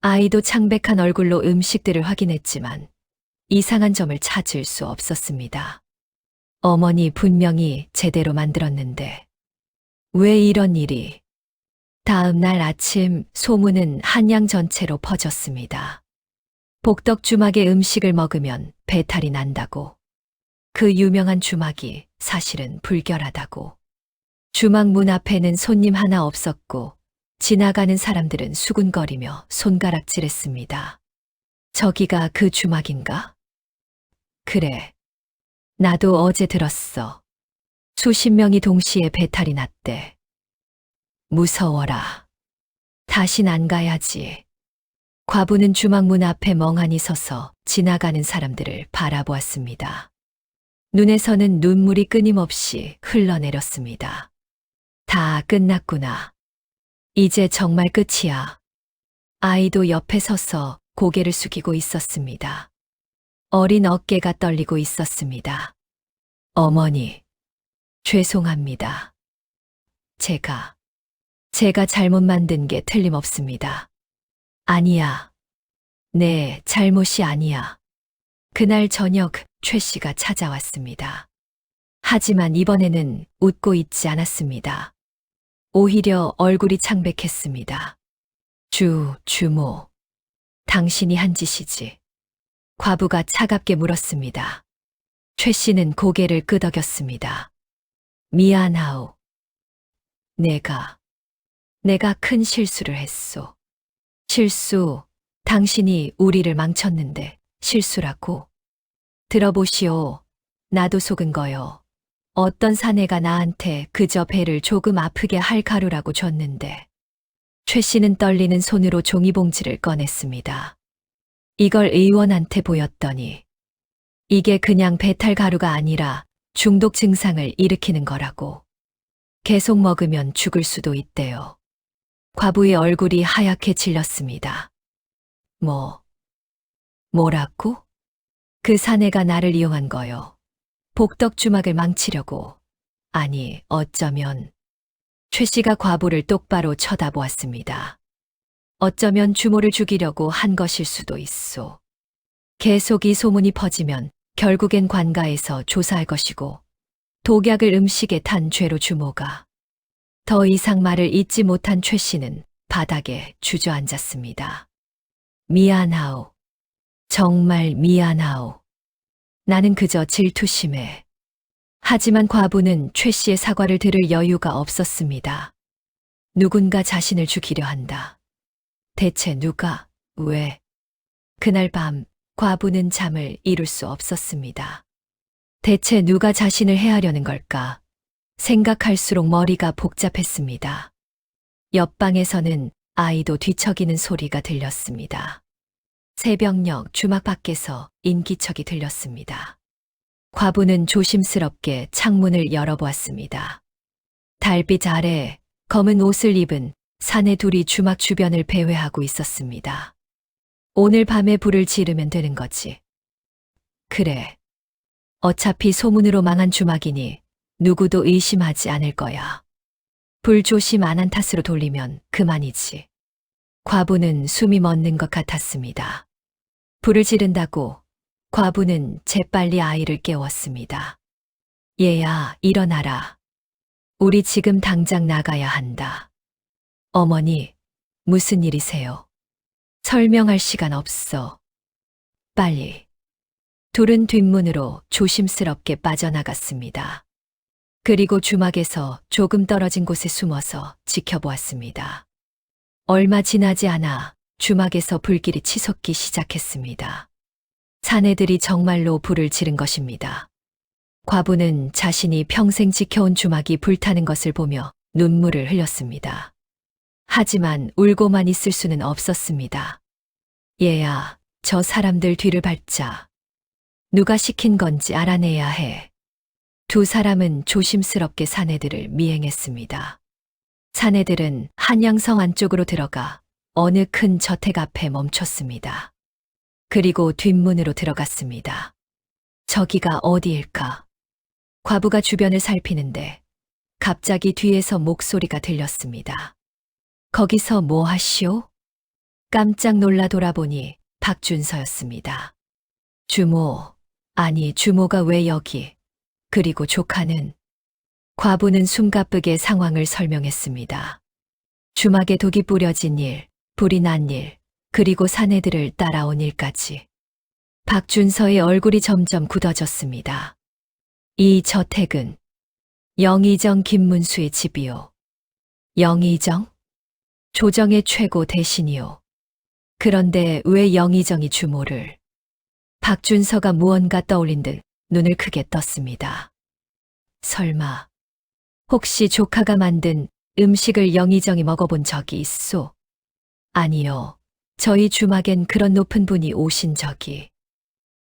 [SPEAKER 1] 아이도 창백한 얼굴로 음식들을 확인했지만 이상한 점을 찾을 수 없었습니다. 어머니 분명히 제대로 만들었는데 왜 이런 일이? 다음 날 아침 소문은 한양 전체로 퍼졌습니다. 복덕 주막의 음식을 먹으면 배탈이 난다고. 그 유명한 주막이 사실은 불결하다고. 주막 문 앞에는 손님 하나 없었고 지나가는 사람들은 수군거리며 손가락질했습니다. 저기가 그 주막인가? 그래. 나도 어제 들었어. 수십 명이 동시에 배탈이 났대. 무서워라. 다신 안 가야지. 과부는 주막 문 앞에 멍하니 서서 지나가는 사람들을 바라보았습니다. 눈에서는 눈물이 끊임없이 흘러내렸습니다. 다 끝났구나. 이제 정말 끝이야. 아이도 옆에 서서 고개를 숙이고 있었습니다. 어린 어깨가 떨리고 있었습니다. 어머니, 죄송합니다. 제가 잘못 만든 게 틀림없습니다. 아니야. 네, 잘못이 아니야. 그날 저녁 최 씨가 찾아왔습니다. 하지만 이번에는 웃고 있지 않았습니다. 오히려 얼굴이 창백했습니다. 주모. 당신이 한 짓이지. 과부가 차갑게 물었습니다. 최 씨는 고개를 끄덕였습니다. 미안하오. 내가 큰 실수를 했소. 실수, 당신이 우리를 망쳤는데 실수라고. 들어보시오. 나도 속은 거요. 어떤 사내가 나한테 그저 배를 조금 아프게 할 가루라고 줬는데. 최 씨는 떨리는 손으로 종이봉지를 꺼냈습니다. 이걸 의원한테 보였더니 이게 그냥 배탈 가루가 아니라 중독 증상을 일으키는 거라고. 계속 먹으면 죽을 수도 있대요. 과부의 얼굴이 하얗게 질렸습니다. 뭐라고? 그 사내가 나를 이용한 거요. 복덕 주막을 망치려고. 아니, 어쩌면. 최 씨가 과부를 똑바로 쳐다보았습니다. 어쩌면 주모를 죽이려고 한 것일 수도 있소. 계속 이 소문이 퍼지면 결국엔 관가에서 조사할 것이고 독약을 음식에 탄 죄로 주모가. 더 이상 말을 잇지 못한 최 씨는 바닥에 주저앉았습니다. 미안하오. 정말 미안하오. 나는 그저 질투심에. 하지만 과부는 최 씨의 사과를 들을 여유가 없었습니다. 누군가 자신을 죽이려 한다. 대체 누가, 왜? 그날 밤 과부는 잠을 이룰 수 없었습니다. 대체 누가 자신을 해하려는 걸까? 생각할수록 머리가 복잡했습니다. 옆방에서는 아이도 뒤척이는 소리가 들렸습니다. 새벽녘 주막 밖에서 인기척이 들렸습니다. 과부는 조심스럽게 창문을 열어보았습니다. 달빛 아래 검은 옷을 입은 사내 둘이 주막 주변을 배회하고 있었습니다. 오늘 밤에 불을 지르면 되는 거지. 그래. 어차피 소문으로 망한 주막이니 누구도 의심하지 않을 거야. 불 조심 안 한 탓으로 돌리면 그만이지. 과부는 숨이 멎는 것 같았습니다. 불을 지른다고 과부는 재빨리 아이를 깨웠습니다. 얘야, 일어나라. 우리 지금 당장 나가야 한다. 어머니, 무슨 일이세요? 설명할 시간 없어. 빨리. 둘은 뒷문으로 조심스럽게 빠져나갔습니다. 그리고 주막에서 조금 떨어진 곳에 숨어서 지켜보았습니다. 얼마 지나지 않아 주막에서 불길이 치솟기 시작했습니다. 사내들이 정말로 불을 지른 것입니다. 과부는 자신이 평생 지켜온 주막이 불타는 것을 보며 눈물을 흘렸습니다. 하지만 울고만 있을 수는 없었습니다. 얘야, 저 사람들 뒤를 밟자. 누가 시킨 건지 알아내야 해. 두 사람은 조심스럽게 사내들을 미행했습니다. 사내들은 한양성 안쪽으로 들어가 어느 큰 저택 앞에 멈췄습니다. 그리고 뒷문으로 들어갔습니다. 저기가 어디일까? 과부가 주변을 살피는데 갑자기 뒤에서 목소리가 들렸습니다. 거기서 뭐 하시오? 깜짝 놀라 돌아보니 박준서였습니다. 주모, 아니 주모가 왜 여기? 그리고 조카는? 과부는 숨가쁘게 상황을 설명했습니다. 주막에 독이 뿌려진 일, 불이 난 일, 그리고 사내들을 따라온 일까지. 박준서의 얼굴이 점점 굳어졌습니다. 이 저택은 영의정 김문수의 집이요. 영의정? 조정의 최고 대신이요. 그런데 왜 영의정이 주모를? 박준서가 무언가 떠올린 듯 눈을 크게 떴습니다. 설마, 혹시 조카가 만든 음식을 영의정이 먹어본 적이 있소? 아니요. 저희 주막엔 그런 높은 분이 오신 적이.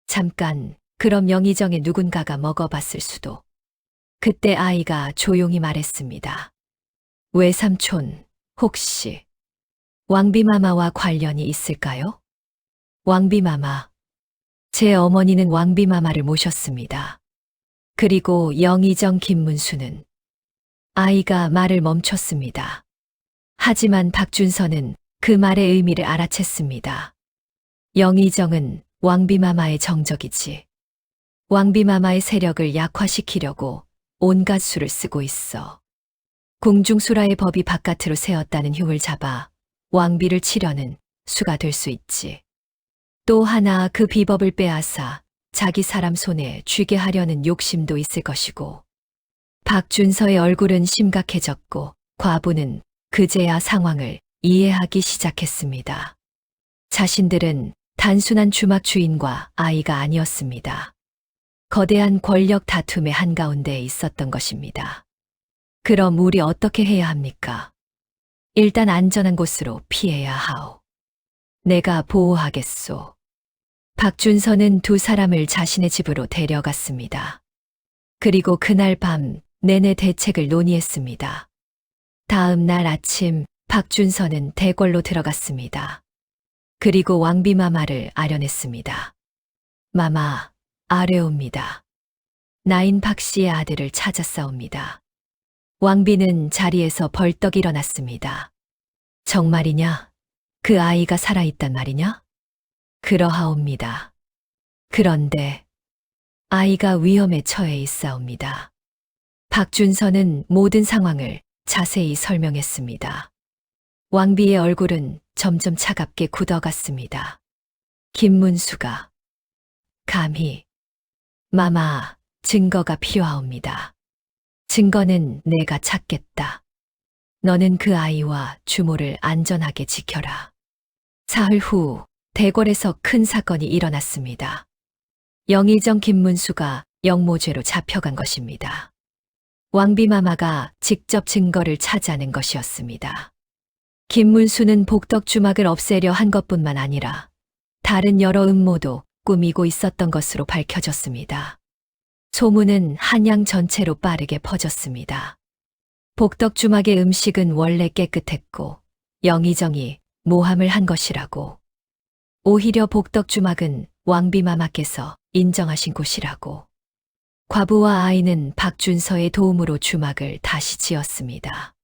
[SPEAKER 1] 잠깐, 그럼 영의정의 누군가가 먹어봤을 수도. 그때 아이가 조용히 말했습니다. 외삼촌, 혹시 왕비마마와 관련이 있을까요? 왕비마마. 제 어머니는 왕비마마를 모셨습니다. 그리고 영의정 김문수는 아이가 말을 멈췄습니다. 하지만 박준서는 그 말의 의미를 알아챘습니다. 영의정은 왕비마마의 정적이지. 왕비마마의 세력을 약화시키려고 온갖 수를 쓰고 있어. 궁중수라의 법이 바깥으로 세웠다는 흉을 잡아 왕비를 치려는 수가 될 수 있지. 또 하나 그 비법을 빼앗아 자기 사람 손에 쥐게 하려는 욕심도 있을 것이고. 박준서의 얼굴은 심각해졌고 과부는 그제야 상황을 이해하기 시작했습니다. 자신들은 단순한 주막 주인과 아이가 아니었습니다. 거대한 권력 다툼의 한가운데에 있었던 것입니다. 그럼 우리 어떻게 해야 합니까? 일단 안전한 곳으로 피해야 하오. 내가 보호하겠소. 박준서는 두 사람을 자신의 집으로 데려갔습니다. 그리고 그날 밤 내내 대책을 논의했습니다. 다음 날 아침 박준서는 대궐로 들어갔습니다. 그리고 왕비마마를 아련했습니다. 마마, 아뢰옵니다. 나인 박씨의 아들을 찾았사옵니다. 왕비는 자리에서 벌떡 일어났습니다. 정말이냐? 그 아이가 살아있단 말이냐? 그러하옵니다. 그런데 아이가 위험에 처해 있사옵니다. 박준서는 모든 상황을 자세히 설명했습니다. 왕비의 얼굴은 점점 차갑게 굳어갔습니다. 김문수가 감히 마마, 증거가 필요하옵니다. 증거는 내가 찾겠다. 너는 그 아이와 주모를 안전하게 지켜라. 사흘 후 대궐에서 큰 사건이 일어났습니다. 영의정 김문수가 영모죄로 잡혀간 것입니다. 왕비마마가 직접 증거를 차지하는 것이었습니다. 김문수는 복덕주막을 없애려 한 것뿐만 아니라 다른 여러 음모도 꾸미고 있었던 것으로 밝혀졌습니다. 소문은 한양 전체로 빠르게 퍼졌습니다. 복덕주막의 음식은 원래 깨끗했고 영의정이 모함을 한 것이라고. 오히려 복덕주막은 왕비마마께서 인정하신 곳이라고. 과부와 아이는 박준서의 도움으로 주막을 다시 지었습니다.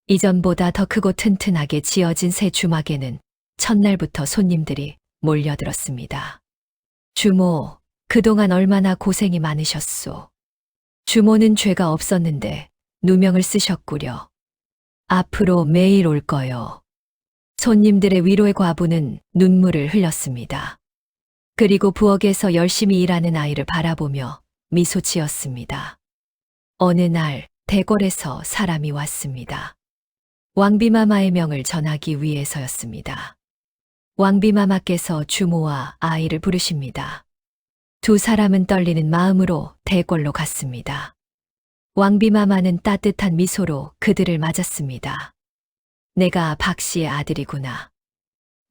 [SPEAKER 1] 이전보다 더 크고 튼튼하게 지어진 새 주막에는 첫날부터 손님들이 몰려들었습니다. 주모, 그동안 얼마나 고생이 많으셨소. 주모는 죄가 없었는데 누명을 쓰셨구려. 앞으로 매일 올 거요. 손님들의 위로의 과부는 눈물을 흘렸습니다. 그리고 부엌에서 열심히 일하는 아이를 바라보며 미소 지었습니다. 어느 날 대궐에서 사람이 왔습니다. 왕비마마의 명을 전하기 위해서였습니다. 왕비마마께서 주모와 아이를 부르십니다. 두 사람은 떨리는 마음으로 대궐로 갔습니다. 왕비마마는 따뜻한 미소로 그들을 맞았습니다. 내가 박씨의 아들이구나.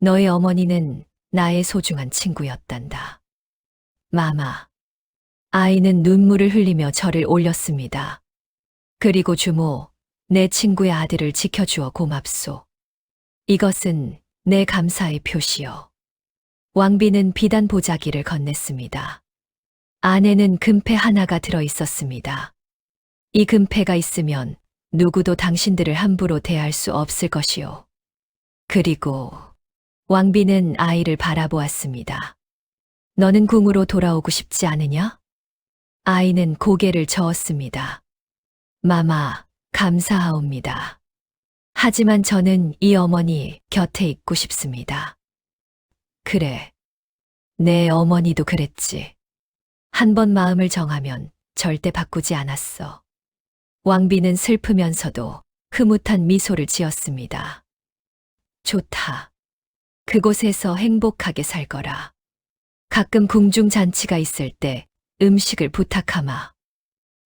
[SPEAKER 1] 너의 어머니는 나의 소중한 친구였단다. 마마. 아이는 눈물을 흘리며 저를 올렸습니다. 그리고 주모, 내 친구의 아들을 지켜주어 고맙소. 이것은 내 감사의 표시요. 왕비는 비단 보자기를 건넸습니다. 안에는 금패 하나가 들어 있었습니다. 이 금패가 있으면 누구도 당신들을 함부로 대할 수 없을 것이요. 그리고 왕비는 아이를 바라보았습니다. 너는 궁으로 돌아오고 싶지 않으냐? 아이는 고개를 저었습니다. 마마, 감사하옵니다. 하지만 저는 이 어머니 곁에 있고 싶습니다. 그래. 내 어머니도 그랬지. 한 번 마음을 정하면 절대 바꾸지 않았어. 왕비는 슬프면서도 흐뭇한 미소를 지었습니다. 좋다. 그곳에서 행복하게 살 거라. 가끔 궁중잔치가 있을 때 음식을 부탁하마.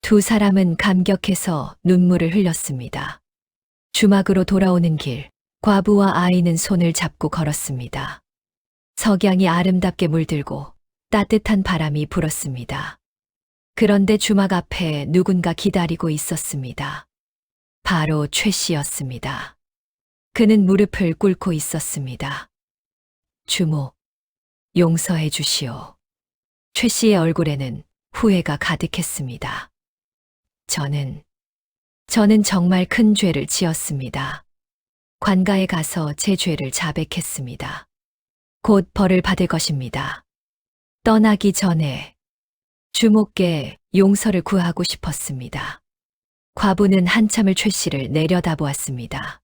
[SPEAKER 1] 두 사람은 감격해서 눈물을 흘렸습니다. 주막으로 돌아오는 길, 과부와 아이는 손을 잡고 걸었습니다. 석양이 아름답게 물들고 따뜻한 바람이 불었습니다. 그런데 주막 앞에 누군가 기다리고 있었습니다. 바로 최 씨였습니다. 그는 무릎을 꿇고 있었습니다. 주모, 용서해 주시오. 최 씨의 얼굴에는 후회가 가득했습니다. 저는 정말 큰 죄를 지었습니다. 관가에 가서 제 죄를 자백했습니다. 곧 벌을 받을 것입니다. 떠나기 전에 주목께 용서를 구하고 싶었습니다. 과부는 한참을 최 씨를 내려다보았습니다.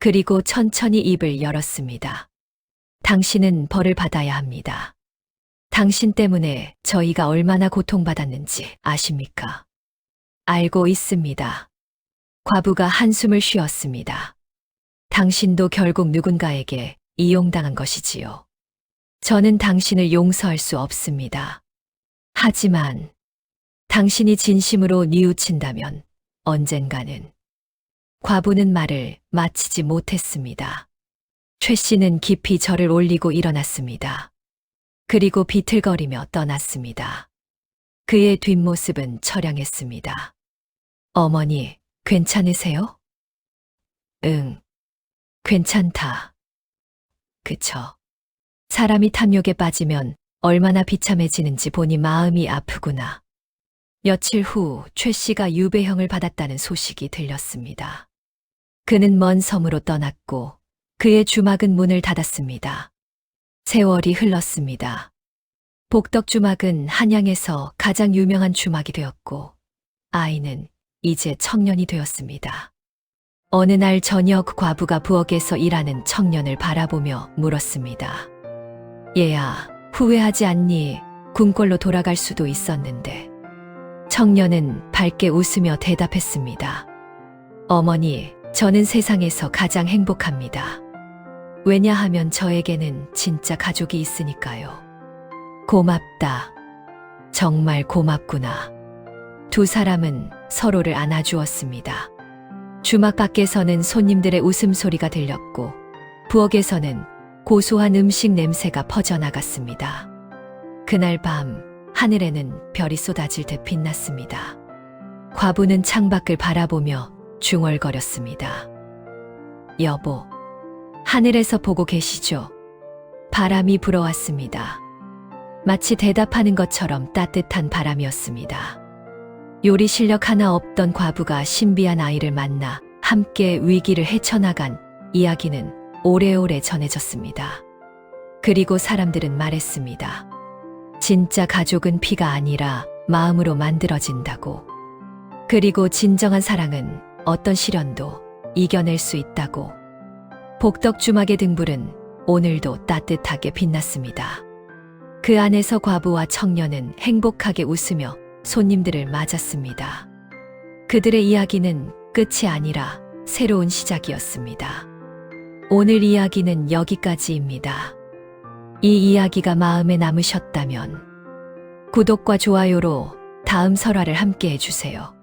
[SPEAKER 1] 그리고 천천히 입을 열었습니다. 당신은 벌을 받아야 합니다. 당신 때문에 저희가 얼마나 고통받았는지 아십니까? 알고 있습니다. 과부가 한숨을 쉬었습니다. 당신도 결국 누군가에게 이용당한 것이지요. 저는 당신을 용서할 수 없습니다. 하지만 당신이 진심으로 뉘우친다면 언젠가는. 과부는 말을 마치지 못했습니다. 최 씨는 깊이 절을 올리고 일어났습니다. 그리고 비틀거리며 떠났습니다. 그의 뒷모습은 처량했습니다. 어머니, 괜찮으세요? 응, 괜찮다. 그쵸. 사람이 탐욕에 빠지면 얼마나 비참해지는지 보니 마음이 아프구나. 며칠 후 최 씨가 유배형을 받았다는 소식이 들렸습니다. 그는 먼 섬으로 떠났고 그의 주막은 문을 닫았습니다. 세월이 흘렀습니다. 복덕주막은 한양에서 가장 유명한 주막이 되었고 아이는 이제 청년이 되었습니다. 어느 날 저녁 과부가 부엌에서 일하는 청년을 바라보며 물었습니다. 얘야, 후회하지 않니? 궁궐로 돌아갈 수도 있었는데. 청년은 밝게 웃으며 대답했습니다. 어머니, 저는 세상에서 가장 행복합니다. 왜냐하면 저에게는 진짜 가족이 있으니까요. 고맙다. 정말 고맙구나. 두 사람은 서로를 안아주었습니다. 주막 밖에서는 손님들의 웃음소리가 들렸고 부엌에서는 고소한 음식 냄새가 퍼져나갔습니다. 그날 밤 하늘에는 별이 쏟아질 듯 빛났습니다. 과부는 창밖을 바라보며 중얼거렸습니다. 여보, 하늘에서 보고 계시죠? 바람이 불어왔습니다. 마치 대답하는 것처럼 따뜻한 바람이었습니다. 요리 실력 하나 없던 과부가 신비한 아이를 만나 함께 위기를 헤쳐나간 이야기는 오래오래 전해졌습니다. 그리고 사람들은 말했습니다. 진짜 가족은 피가 아니라 마음으로 만들어진다고. 그리고 진정한 사랑은 어떤 시련도 이겨낼 수 있다고. 복덕주막의 등불은 오늘도 따뜻하게 빛났습니다. 그 안에서 과부와 청년은 행복하게 웃으며 손님들을 맞았습니다. 그들의 이야기는 끝이 아니라 새로운 시작이었습니다. 오늘 이야기는 여기까지입니다. 이 이야기가 마음에 남으셨다면 구독과 좋아요로 다음 설화를 함께 해주세요.